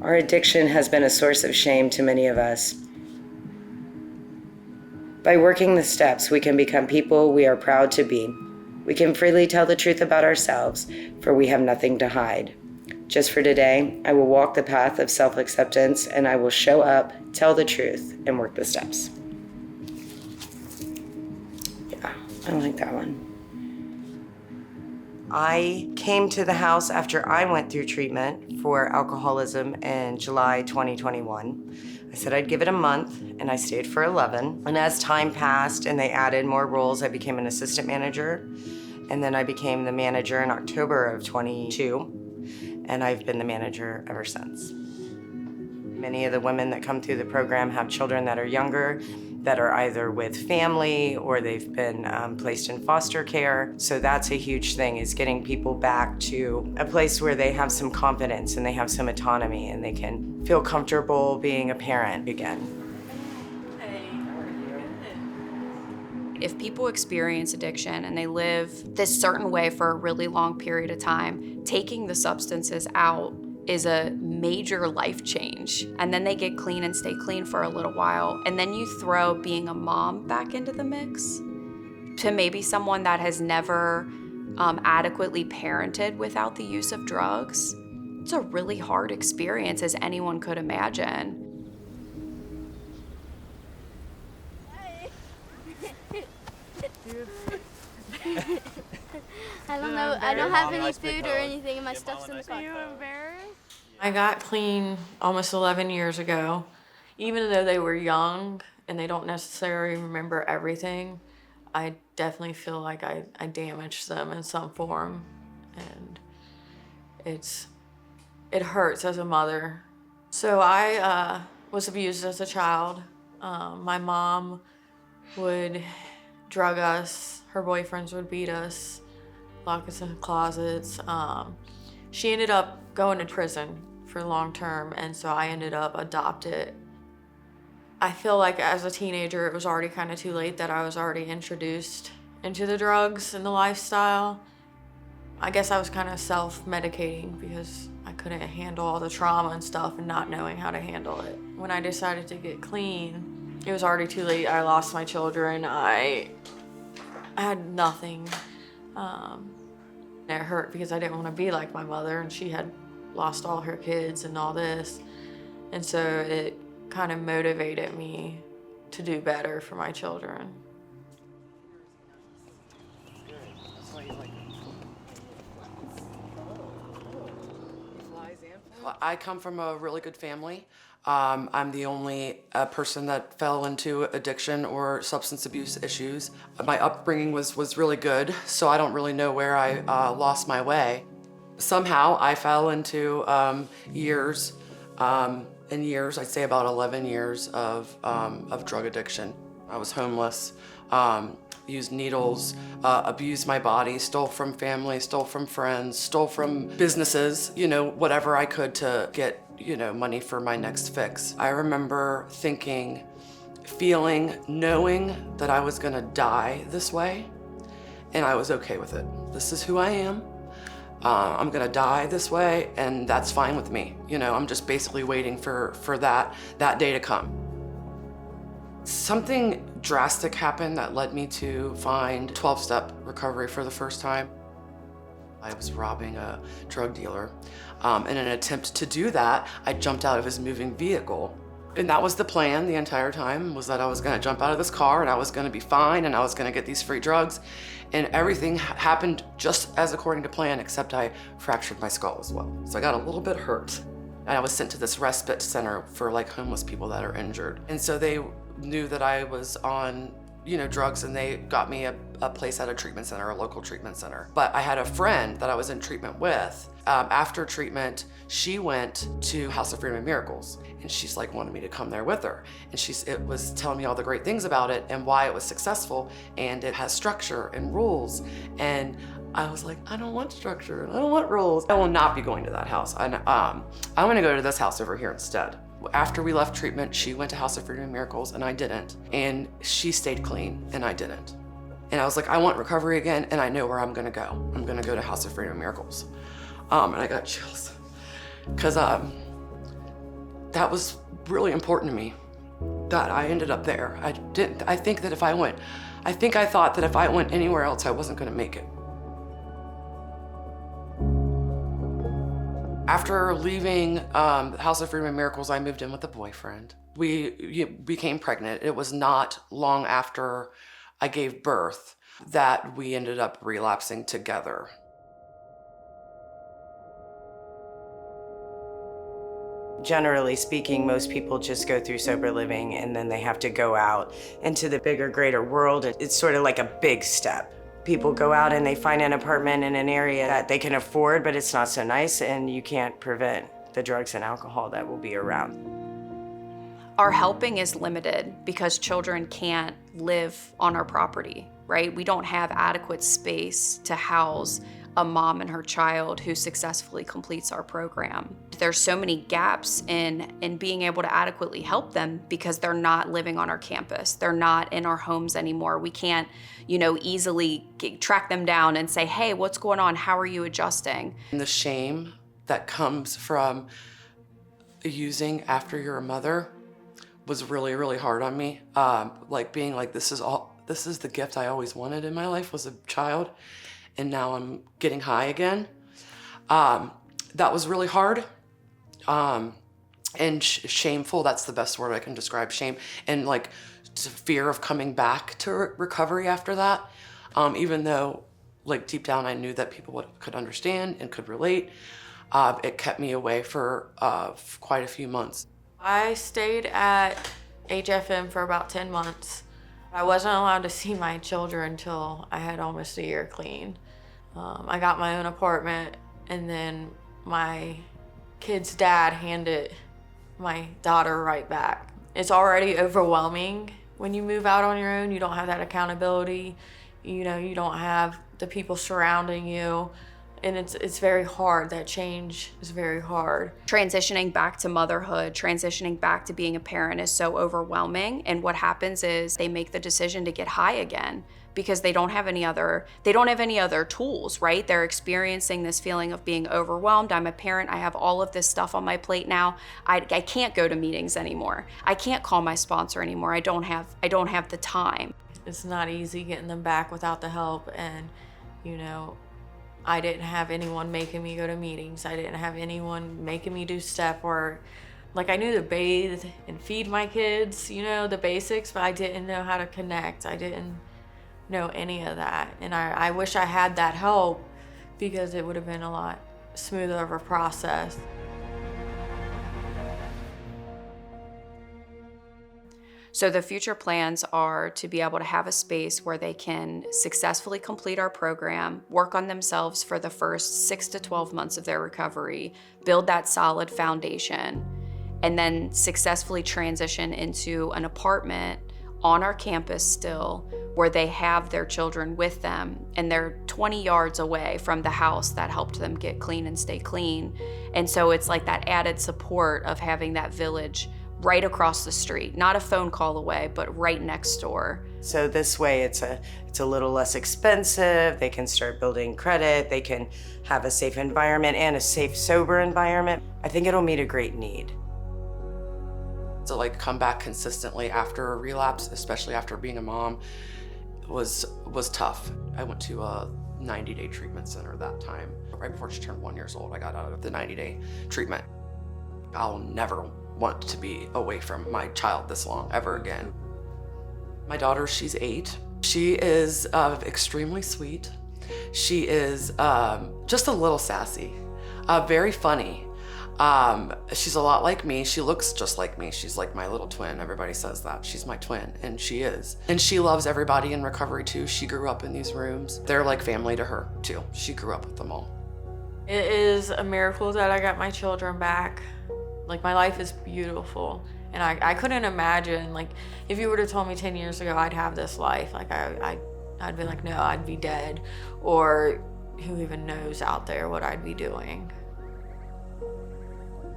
Our addiction has been a source of shame to many of us. By working the steps, we can become people we are proud to be. We can freely tell the truth about ourselves, for we have nothing to hide. Just for today, I will walk the path of self-acceptance, and I will show up, tell the truth, and work the steps. Yeah, I like that one. I came to the house after I went through treatment for alcoholism in July 2021. I said I'd give it a month, and I stayed for 11. And as time passed and they added more roles, I became an assistant manager, and then I became the manager in October of 22. And I've been the manager ever since. Many of the women that come through the program have children that are younger, that are either with family or they've been placed in foster care. So that's a huge thing, is getting people back to a place where they have some confidence and they have some autonomy and they can feel comfortable being a parent again. If people experience addiction and they live this certain way for a really long period of time, taking the substances out is a major life change. And then they get clean and stay clean for a little while. And then you throw being a mom back into the mix to maybe someone that has never adequately parented without the use of drugs. It's a really hard experience, as anyone could imagine. I don't know. I don't have any food or anything, and my stuff's in the car. Are you embarrassed? I got clean almost 11 years ago. Even though they were young and they don't necessarily remember everything, I definitely feel like I damaged them in some form. And it hurts as a mother. So I was abused as a child. My mom would drug us. Her boyfriends would beat us, lock us in closets. She ended up going to prison for long term, and so I ended up adopted. I feel like as a teenager, it was already kind of too late, that I was already introduced into the drugs and the lifestyle. I guess I was kind of self-medicating because I couldn't handle all the trauma and stuff and not knowing how to handle it. When I decided to get clean, it was already too late. I lost my children. I had nothing. It hurt because I didn't want to be like my mother, and she had lost all her kids and all this. And so it kind of motivated me to do better for my children. Well, I come from a really good family. I'm the only person that fell into addiction or substance abuse issues. My upbringing was really good, so I don't really know where I lost my way. Somehow I fell into years, I'd say about 11 years of drug addiction. I was homeless, used needles, abused my body, stole from family, stole from friends, stole from businesses, whatever I could to get money for my next fix. I remember thinking, feeling, knowing that I was gonna die this way, and I was okay with it. This is who I am. I'm gonna die this way, and that's fine with me. I'm just basically waiting for that day to come. Something drastic happened that led me to find 12-step recovery for the first time. I was robbing a drug dealer. In an attempt to do that, I jumped out of his moving vehicle. And that was the plan the entire time, was that I was gonna jump out of this car and I was gonna be fine and I was gonna get these free drugs. And everything happened just as according to plan, except I fractured my skull as well. So I got a little bit hurt. And I was sent to this respite center for homeless people that are injured. And so they knew that I was on drugs, and they got me a place at a treatment center, a local treatment center. But I had a friend that I was in treatment with. After treatment, she went to House of Freedom and Miracles, and she's wanted me to come there with her. And it was telling me all the great things about it and why it was successful, and it has structure and rules. And I was like, I don't want structure, I don't want rules. I will not be going to that house. I'm gonna go to this house over here instead. After we left treatment, she went to House of Freedom and Miracles, and I didn't. And she stayed clean, and I didn't. And I was like, I want recovery again, and I know where I'm gonna go. I'm gonna go to House of Freedom and Miracles. And I got chills. Because that was really important to me that I ended up there. I thought that if I went anywhere else, I wasn't gonna make it. After leaving House of Freedom and Miracles, I moved in with a boyfriend. We became pregnant. It was not long after I gave birth that we ended up relapsing together. Generally speaking, most people just go through sober living and then they have to go out into the bigger, greater world. It's sort of like a big step. People go out and they find an apartment in an area that they can afford, but it's not so nice, and you can't prevent the drugs and alcohol that will be around. Our helping is limited because children can't live on our property, right? We don't have adequate space to house a mom and her child who successfully completes our program. There's so many gaps in being able to adequately help them because they're not living on our campus. They're not in our homes anymore. We can't, easily track them down and say, hey, what's going on? How are you adjusting? And the shame that comes from using after you're a mother was really, really hard on me. Being like, this is the gift I always wanted in my life, was a child. And now I'm getting high again. That was really hard. And shameful, that's the best word I can describe, shame. And fear of coming back to recovery after that. Even though deep down I knew that people could understand and could relate, it kept me away for quite a few months. I stayed at HFM for about 10 months. I wasn't allowed to see my children until I had almost a year clean. I got my own apartment, and then my kid's dad handed my daughter right back. It's already overwhelming when you move out on your own. You don't have that accountability. You don't have the people surrounding you. And it's very hard. That change is very hard. Transitioning back to motherhood, transitioning back to being a parent is so overwhelming. And what happens is they make the decision to get high again because they don't have any other tools, right? They're experiencing this feeling of being overwhelmed. I'm a parent. I have all of this stuff on my plate now. I can't go to meetings anymore. I can't call my sponsor anymore. I don't have the time. It's not easy getting them back without the help. And, I didn't have anyone making me go to meetings. I didn't have anyone making me do step work. I knew to bathe and feed my kids, the basics, but I didn't know how to connect. I didn't know any of that. And I wish I had that help because it would have been a lot smoother of a process. So the future plans are to be able to have a space where they can successfully complete our program, work on themselves for the first 6 to 12 months of their recovery, build that solid foundation, and then successfully transition into an apartment on our campus still where they have their children with them and they're 20 yards away from the house that helped them get clean and stay clean. And so it's like that added support of having that village right across the street, not a phone call away, but right next door. So this way it's a little less expensive. They can start building credit. They can have a safe environment and a safe, sober environment. I think it'll meet a great need. To come back consistently after a relapse, especially after being a mom, was tough. I went to a 90-day treatment center that time. Right before she turned 1 year old, I got out of the 90-day treatment. I'll never want to be away from my child this long ever again. My daughter, she's 8. She is extremely sweet. She is just a little sassy, very funny. She's a lot like me. She looks just like me. She's like my little twin. Everybody says that. She's my twin, and she is. And she loves everybody in recovery too. She grew up in these rooms. They're like family to her too. She grew up with them all. It is a miracle that I got my children back. My life is beautiful. And I couldn't imagine, if you would have told me 10 years ago I'd have this life, I'd be like, no, I'd be dead. Or who even knows out there what I'd be doing.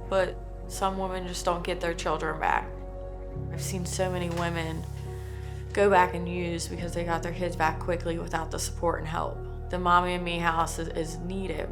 But some women just don't get their children back. I've seen so many women go back and use because they got their kids back quickly without the support and help. The Mommy and Me house is needed.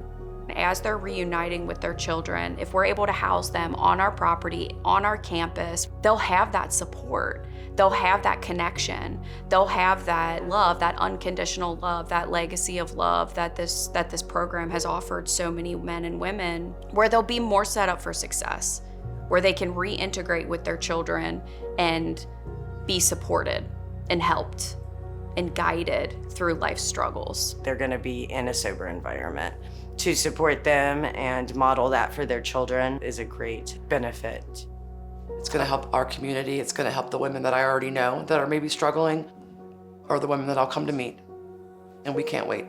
As they're reuniting with their children, if we're able to house them on our property, on our campus, they'll have that support. They'll have that connection. They'll have that love, that unconditional love, that legacy of love that this program has offered so many men and women, where they'll be more set up for success, where they can reintegrate with their children and be supported and helped and guided through life's struggles. They're going to be in a sober environment. To support them and model that for their children is a great benefit. It's going to help our community. It's going to help the women that I already know that are maybe struggling, or the women that I'll come to meet. And we can't wait.